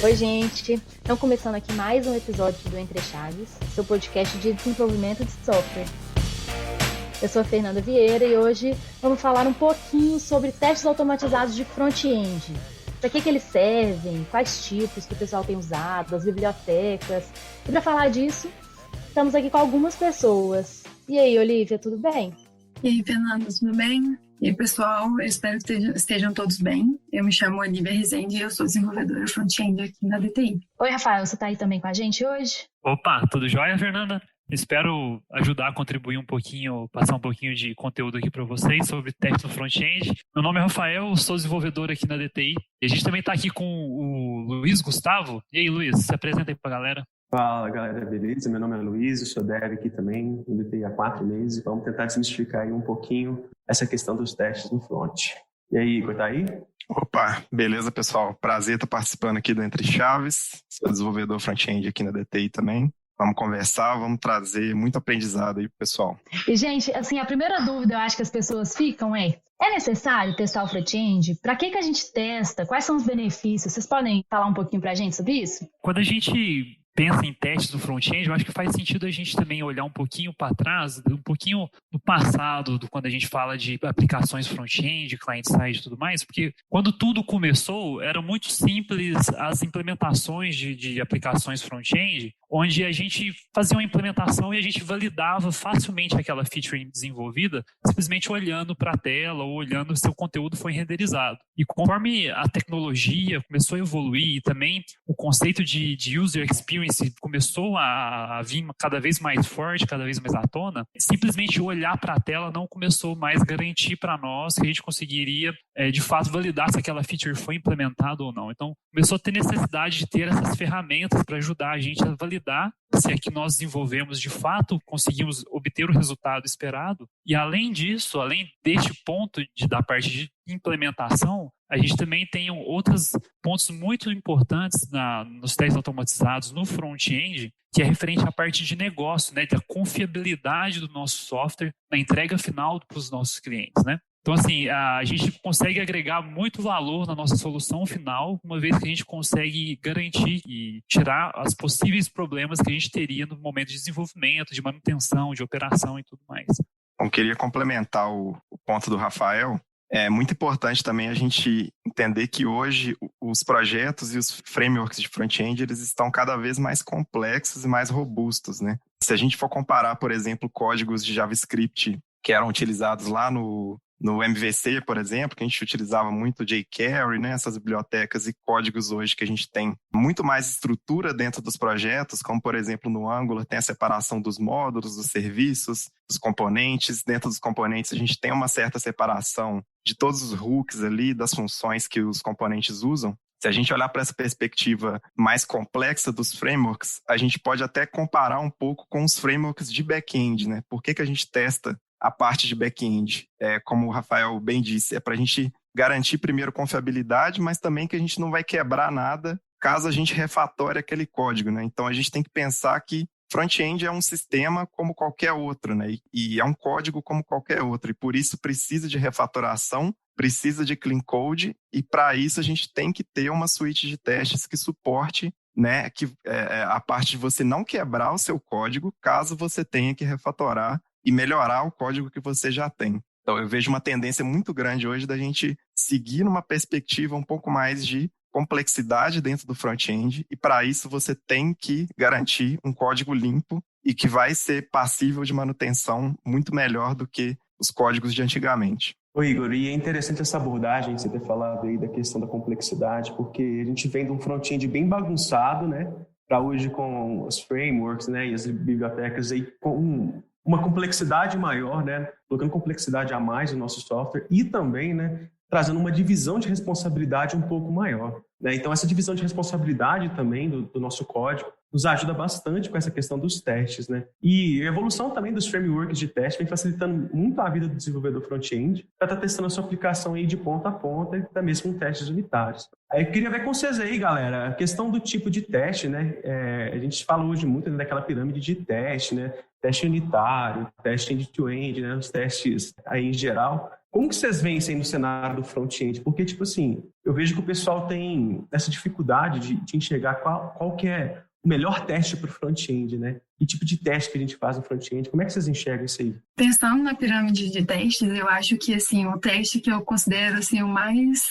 Oi, gente! Estão começando aqui mais um episódio do Entre Chaves, seu podcast de desenvolvimento de software. Eu sou a Fernanda Vieira e hoje vamos falar um pouquinho sobre testes automatizados de front-end. Para que eles servem, quais tipos que o pessoal tem usado, as bibliotecas. E para falar disso, estamos aqui com algumas pessoas. E aí, Olivia, tudo bem? E aí, Fernanda, tudo bem? E aí, pessoal, eu espero que estejam todos bem. Eu me chamo Olivia Rezende e eu sou desenvolvedora front-end aqui na DTI. Oi, Rafael, você está aí também com a gente hoje? Opa, tudo jóia, Fernanda? Espero ajudar a contribuir um pouquinho, passar um pouquinho de conteúdo aqui para vocês sobre testes no front-end. Meu nome é Rafael, sou desenvolvedor aqui na DTI. E a gente também está aqui com o Luiz Gustavo. E aí, Luiz, se apresenta aí para a galera. Fala, galera, beleza? Meu nome é Luiz, eu sou dev aqui também, no DTI há 4 meses. Vamos tentar desmistificar aí um pouquinho essa questão dos testes no front. E aí, Igor, tá aí? Opa, beleza, pessoal? Prazer estar participando aqui do Entre Chaves. Sou desenvolvedor front-end aqui na DTI também. Vamos conversar, vamos trazer muito aprendizado aí pro pessoal. E, gente, assim, a primeira dúvida eu acho que as pessoas ficam é necessário testar o front-end? Para que a gente testa? Quais são os benefícios? Vocês podem falar um pouquinho pra gente sobre isso? Quando a gente pensa em testes do front-end, eu acho que faz sentido a gente também olhar um pouquinho para trás, um pouquinho do passado, quando a gente fala de aplicações front-end, client-side e tudo mais, porque quando tudo começou, era muito simples as implementações de aplicações front-end, onde a gente fazia uma implementação e a gente validava facilmente aquela feature desenvolvida, simplesmente olhando para a tela ou olhando se o conteúdo foi renderizado. E conforme a tecnologia começou a evoluir e também o conceito de user experience começou a vir cada vez mais forte, cada vez mais à tona, simplesmente olhar para a tela não começou mais a garantir para nós que a gente conseguiria, de fato, validar se aquela feature foi implementada ou não. Então, começou a ter necessidade de ter essas ferramentas para ajudar a gente a validar se é que nós desenvolvemos de fato, conseguimos obter o resultado esperado. E além disso, além deste ponto da parte de implementação, a gente também tem outros pontos muito importantes nos testes automatizados no front-end, que é referente à parte de negócio, né, da confiabilidade do nosso software na entrega final para os nossos clientes, né? Então, assim, a gente consegue agregar muito valor na nossa solução final, uma vez que a gente consegue garantir e tirar os possíveis problemas que a gente teria no momento de desenvolvimento, de manutenção, de operação e tudo mais. Bom, queria complementar o ponto do Rafael. É muito importante também a gente entender que hoje os projetos e os frameworks de front-end eles estão cada vez mais complexos e mais robustos, né? Se a gente for comparar, por exemplo, códigos de JavaScript que eram utilizados lá no MVC, por exemplo, que a gente utilizava muito jQuery, né? Essas bibliotecas e códigos hoje que a gente tem muito mais estrutura dentro dos projetos, como, por exemplo, no Angular tem a separação dos módulos, dos serviços, dos componentes. Dentro dos componentes a gente tem uma certa separação de todos os hooks ali, das funções que os componentes usam. Se a gente olhar para essa perspectiva mais complexa dos frameworks, a gente pode até comparar um pouco com os frameworks de back-end, né? Por que a gente testa a parte de back-end? Como o Rafael bem disse, é para a gente garantir primeiro confiabilidade, mas também que a gente não vai quebrar nada caso a gente refatore aquele código, né? Então a gente tem que pensar que front-end é um sistema como qualquer outro, né? E é um código como qualquer outro, e por isso precisa de refatoração, precisa de clean code, e para isso a gente tem que ter uma suíte de testes que suporte, né, a parte de você não quebrar o seu código caso você tenha que refatorar e melhorar o código que você já tem. Então eu vejo uma tendência muito grande hoje da gente seguir numa perspectiva um pouco mais de complexidade dentro do front-end, e para isso você tem que garantir um código limpo e que vai ser passível de manutenção muito melhor do que os códigos de antigamente. Ô Igor, e é interessante essa abordagem, você ter falado aí da questão da complexidade, porque a gente vem de um front-end bem bagunçado, né, para hoje com os frameworks, né, e as bibliotecas aí com uma complexidade maior, né, colocando complexidade a mais no nosso software e também, né, trazendo uma divisão de responsabilidade um pouco maior, né? Então essa divisão de responsabilidade também do nosso código nos ajuda bastante com essa questão dos testes, né? E a evolução também dos frameworks de teste vem facilitando muito a vida do desenvolvedor front-end para estar testando a sua aplicação aí de ponta a ponta e até mesmo com testes unitários. Aí eu queria ver com vocês aí, galera, a questão do tipo de teste, né? A gente fala hoje muito daquela pirâmide de teste, né? Teste unitário, teste end-to-end, né? Os testes aí em geral. Como que vocês veem isso aí no cenário do front-end? Porque, tipo assim, eu vejo que o pessoal tem essa dificuldade de enxergar qual que é o melhor teste para o front-end, né? Que tipo de teste que a gente faz no front-end? Como é que vocês enxergam isso aí? Pensando na pirâmide de testes, eu acho que, assim, o teste que eu considero, assim, o mais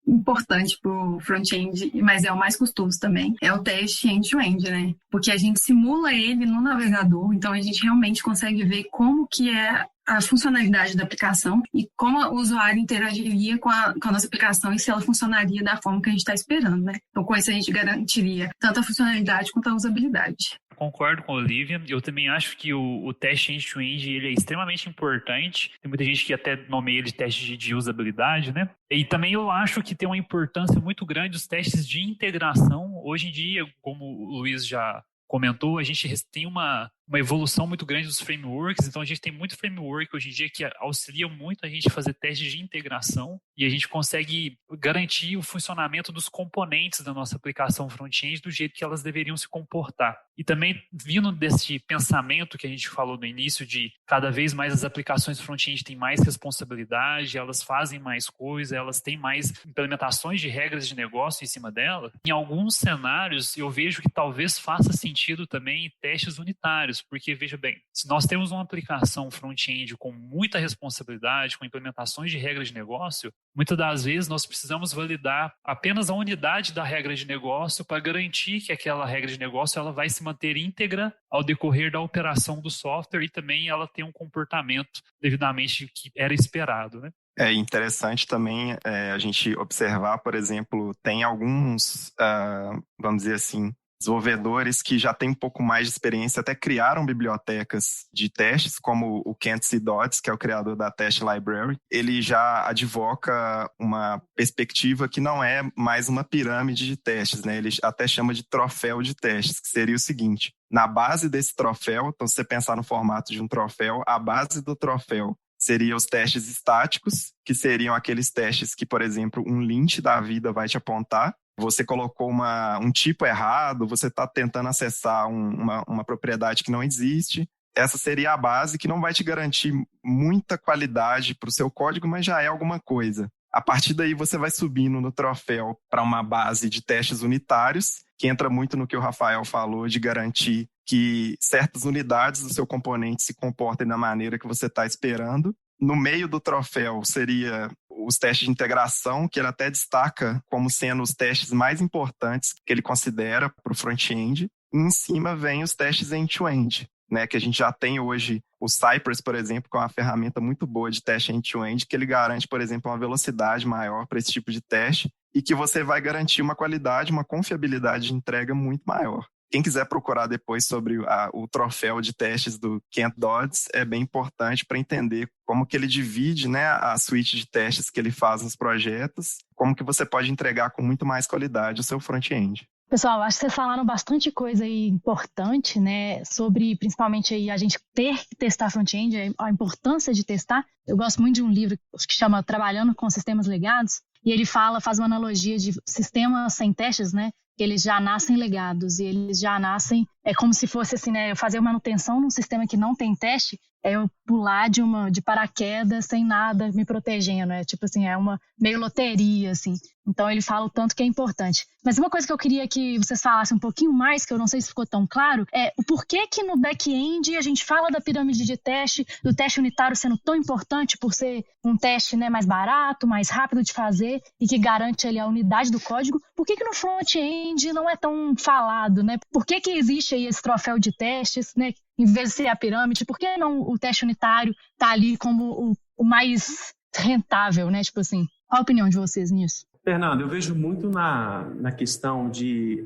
importante para o front-end, mas é o mais custoso também, é o teste end-to-end, né? Porque a gente simula ele no navegador, então a gente realmente consegue ver como que é a funcionalidade da aplicação e como o usuário interagiria com a nossa aplicação e se ela funcionaria da forma que a gente está esperando, né? Então, com isso a gente garantiria tanto a funcionalidade quanto a usabilidade. Concordo com a Olivia. Eu também acho que o teste end-to-end ele é extremamente importante. Tem muita gente que até nomeia ele de teste de usabilidade, né? E também eu acho que tem uma importância muito grande os testes de integração. Hoje em dia, como o Luiz já comentou, a gente tem uma evolução muito grande dos frameworks, então a gente tem muito framework hoje em dia que auxilia muito a gente a fazer testes de integração e a gente consegue garantir o funcionamento dos componentes da nossa aplicação front-end do jeito que elas deveriam se comportar. E também, vindo desse pensamento que a gente falou no início de cada vez mais as aplicações front-end têm mais responsabilidade, elas fazem mais coisa, elas têm mais implementações de regras de negócio em cima dela, em alguns cenários eu vejo que talvez faça sentido também testes unitários, porque, veja bem, se nós temos uma aplicação front-end com muita responsabilidade, com implementações de regras de negócio, muitas das vezes nós precisamos validar apenas a unidade da regra de negócio para garantir que aquela regra de negócio ela vai se manter íntegra ao decorrer da operação do software e também ela tem um comportamento devidamente que era esperado, né? É interessante também a gente observar, por exemplo, tem alguns, vamos dizer assim, desenvolvedores que já têm um pouco mais de experiência, até criaram bibliotecas de testes, como o Kent C. Dodds, que é o criador da Test Library. Ele já advoca uma perspectiva que não é mais uma pirâmide de testes, né? Ele até chama de troféu de testes, que seria o seguinte: na base desse troféu, então se você pensar no formato de um troféu, a base do troféu seriam os testes estáticos, que seriam aqueles testes que, por exemplo, um lint da vida vai te apontar. Você colocou um tipo errado, você está tentando acessar uma propriedade que não existe. Essa seria a base que não vai te garantir muita qualidade para o seu código, mas já é alguma coisa. A partir daí você vai subindo no troféu para uma base de testes unitários, que entra muito no que o Rafael falou de garantir que certas unidades do seu componente se comportem da maneira que você está esperando. No meio do troféu seria os testes de integração, que ele até destaca como sendo os testes mais importantes que ele considera para o front-end. E em cima vem os testes end-to-end, né, que a gente já tem hoje o Cypress, por exemplo, que é uma ferramenta muito boa de teste end-to-end, que ele garante, por exemplo, uma velocidade maior para esse tipo de teste e que você vai garantir uma qualidade, uma confiabilidade de entrega muito maior. Quem quiser procurar depois sobre o troféu de testes do Kent Dodds, é bem importante para entender como que ele divide, né, a suíte de testes que ele faz nos projetos, como que você pode entregar com muito mais qualidade o seu front-end. Pessoal, acho que vocês falaram bastante coisa aí importante, né, sobre principalmente aí a gente ter que testar front-end, a importância de testar. Eu gosto muito de um livro que chama Trabalhando com Sistemas Legados, e ele faz uma analogia de sistemas sem testes, né, que eles já nascem legados e eles já nascem, é como se fosse assim, né, eu fazer manutenção num sistema que não tem teste, é eu pular de paraquedas sem nada me protegendo, né? Tipo assim, é uma meio loteria, assim. Então ele fala o tanto que é importante. Mas uma coisa que eu queria que vocês falassem um pouquinho mais, que eu não sei se ficou tão claro, é o porquê que no back-end a gente fala da pirâmide de teste, do teste unitário sendo tão importante por ser um teste, né, mais barato, mais rápido de fazer e que garante ali a unidade do código. Por que no front-end não é tão falado, né? Por que existe aí esse troféu de testes, né? Em vez de ser a pirâmide, por que não o teste unitário tá ali como o mais rentável, né? Tipo assim, qual a opinião de vocês nisso? Fernando, eu vejo muito na questão de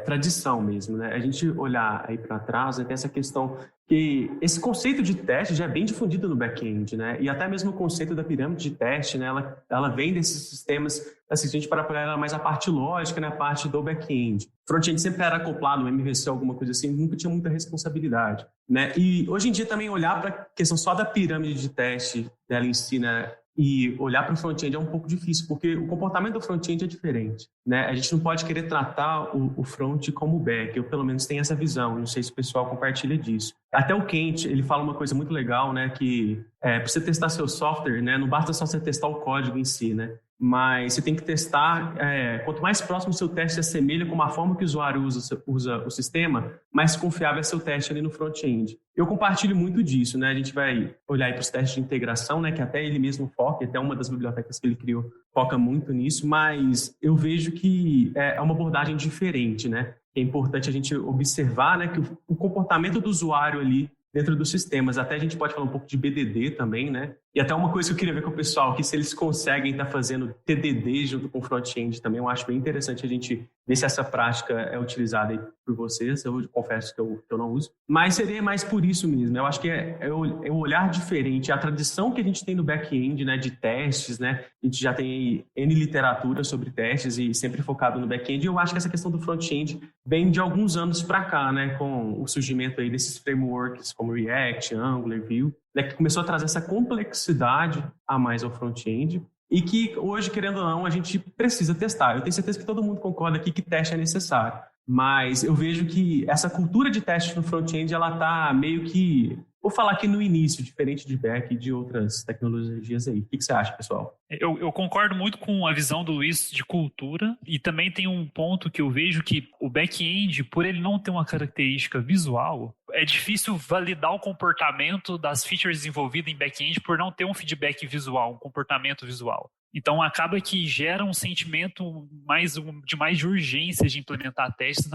tradição mesmo, né? A gente olhar aí para trás, tem essa questão que esse conceito de teste já é bem difundido no back-end, né? E até mesmo o conceito da pirâmide de teste, né? Ela vem desses sistemas, assim, se a gente parar para olhar mais a parte lógica, né? A parte do back-end. Front-end sempre era acoplado, no MVC, alguma coisa assim, nunca tinha muita responsabilidade, né? E hoje em dia também olhar para a questão só da pirâmide de teste dela em si, né? E olhar para o front-end é um pouco difícil, porque o comportamento do front-end é diferente, né? A gente não pode querer tratar o front como o back, eu pelo menos tenho essa visão, não sei se o pessoal compartilha disso. Até o Kent, ele fala uma coisa muito legal, né? Que para você testar seu software, né? Não basta só você testar o código em si, né? Mas você tem que testar, quanto mais próximo o seu teste se assemelha com a forma que o usuário usa o sistema, mais confiável é seu teste ali no front-end. Eu compartilho muito disso, né? A gente vai olhar aí para os testes de integração, né? Que até ele mesmo foca, até uma das bibliotecas que ele criou foca muito nisso, mas eu vejo que é uma abordagem diferente, né? É importante a gente observar, né, que o comportamento do usuário ali dentro dos sistemas. Até a gente pode falar um pouco de BDD também, né? E até uma coisa que eu queria ver com o pessoal, que se eles conseguem estar fazendo TDD junto com o front-end também, eu acho bem interessante a gente ver se essa prática é utilizada aí por vocês. Eu confesso que eu não uso. Mas seria mais por isso mesmo. Eu acho que é o olhar diferente, a tradição que a gente tem no back-end, né, de testes, né? A gente já tem N literatura sobre testes e sempre focado no back-end. E eu acho que essa questão do front-end vem de alguns anos para cá, né? Com o surgimento aí desses frameworks como React, Angular, Vue, né, que começou a trazer essa complexidade a mais ao front-end e que hoje, querendo ou não, a gente precisa testar. Eu tenho certeza que todo mundo concorda aqui que teste é necessário, mas eu vejo que essa cultura de teste no front-end, ela está meio que, vou falar aqui no início, diferente de back e de outras tecnologias aí. O que você acha, pessoal? Eu concordo muito com a visão do Luiz de cultura e também tem um ponto que eu vejo que o back-end, por ele não ter uma característica visual, é difícil validar o comportamento das features desenvolvidas em back-end por não ter um feedback visual, um comportamento visual. Então, acaba que gera um sentimento de mais urgência de implementar testes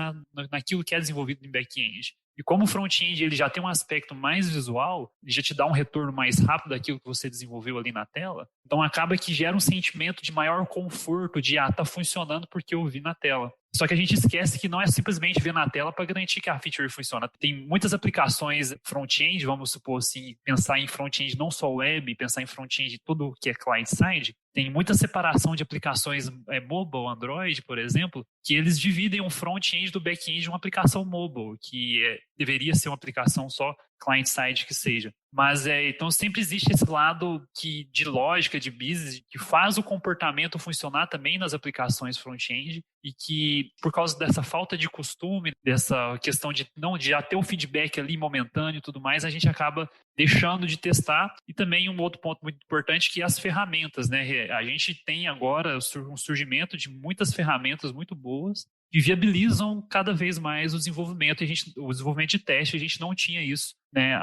naquilo que é desenvolvido em back-end. E como o front-end ele já tem um aspecto mais visual, ele já te dá um retorno mais rápido daquilo que você desenvolveu ali na tela, então acaba que gera um sentimento de maior conforto, de tá funcionando porque eu vi na tela. Só que a gente esquece que não é simplesmente ver na tela para garantir que a feature funciona. Tem muitas aplicações front-end, vamos supor assim, pensar em front-end não só web, pensar em front-end tudo que é client-side. Tem muita separação de aplicações mobile, Android, por exemplo, que eles dividem um front-end do back-end de uma aplicação mobile, que deveria ser uma aplicação só client-side que seja. Mas então sempre existe esse lado de lógica, de business, que faz o comportamento funcionar também nas aplicações front-end e que, por causa dessa falta de costume, dessa questão de já ter o feedback ali momentâneo e tudo mais, a gente acaba deixando de testar. E também um outro ponto muito importante que é as ferramentas, né? A gente tem agora um surgimento de muitas ferramentas muito boas que viabilizam cada vez mais o desenvolvimento. O desenvolvimento de teste, a gente não tinha isso, né,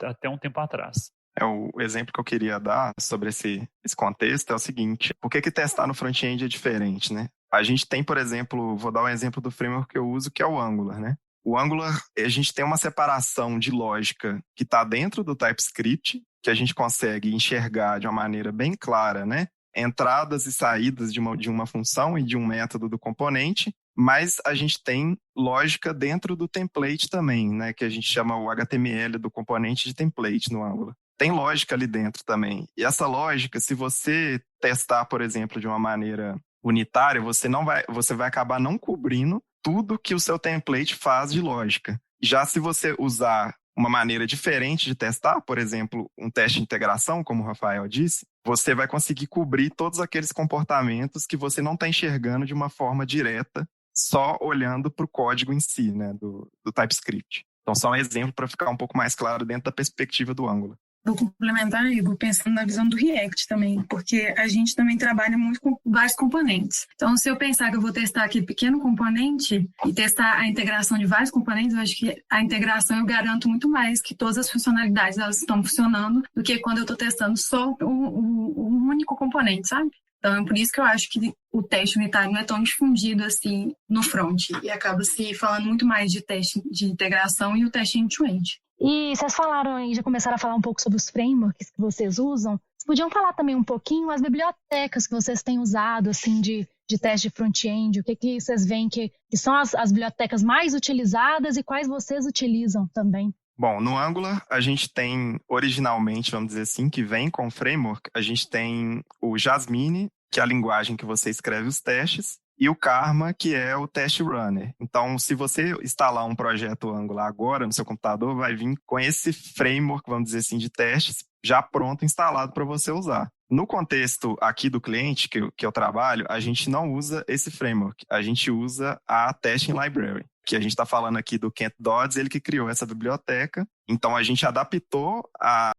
até um tempo atrás. O exemplo que eu queria dar sobre esse contexto é o seguinte: por que testar no front-end é diferente, né? A gente tem, por exemplo, vou dar um exemplo do framework que eu uso, que é o Angular, né? O Angular, a gente tem uma separação de lógica que está dentro do TypeScript, que a gente consegue enxergar de uma maneira bem clara, né? Entradas e saídas de uma função e de um método do componente, mas a gente tem lógica dentro do template também, né? Que a gente chama o HTML do componente de template no Angular. Tem lógica ali dentro também. E essa lógica, se você testar, por exemplo, de uma maneira unitária, você vai acabar não cobrindo tudo que o seu template faz de lógica. Já se você usar uma maneira diferente de testar, por exemplo, um teste de integração, como o Rafael disse, você vai conseguir cobrir todos aqueles comportamentos que você não está enxergando de uma forma direta, só olhando para o código em si, né, do TypeScript. Então, só um exemplo para ficar um pouco mais claro dentro da perspectiva do Angular. Vou complementar, Igor, pensando na visão do React também, porque a gente também trabalha muito com vários componentes. Então, se eu pensar que eu vou testar aquele pequeno componente e testar a integração de vários componentes, eu acho que a integração eu garanto muito mais que todas as funcionalidades elas estão funcionando do que quando eu estou testando só um único componente, sabe? Então, é por isso que eu acho que o teste unitário não é tão difundido assim no front e acaba se falando muito mais de teste de integração e o teste end-to-end. E vocês falaram aí, já começaram a falar um pouco sobre os frameworks que vocês usam. Vocês podiam falar também um pouquinho as bibliotecas que vocês têm usado, assim, de teste de front-end, o que vocês veem que são as bibliotecas mais utilizadas e quais vocês utilizam também? Bom, no Angular, a gente tem, originalmente, vamos dizer assim, que vem com o framework, a gente tem o Jasmine, que é a linguagem que você escreve os testes, e o Karma, que é o test runner. Então, se você instalar um projeto Angular agora no seu computador, vai vir com esse framework, vamos dizer assim, de testes já pronto, instalado para você usar. No contexto aqui do cliente que eu trabalho, a gente não usa esse framework, a gente usa a Testing Library, que a gente está falando aqui do Kent Dodds, ele que criou essa biblioteca. Então, a gente adaptou a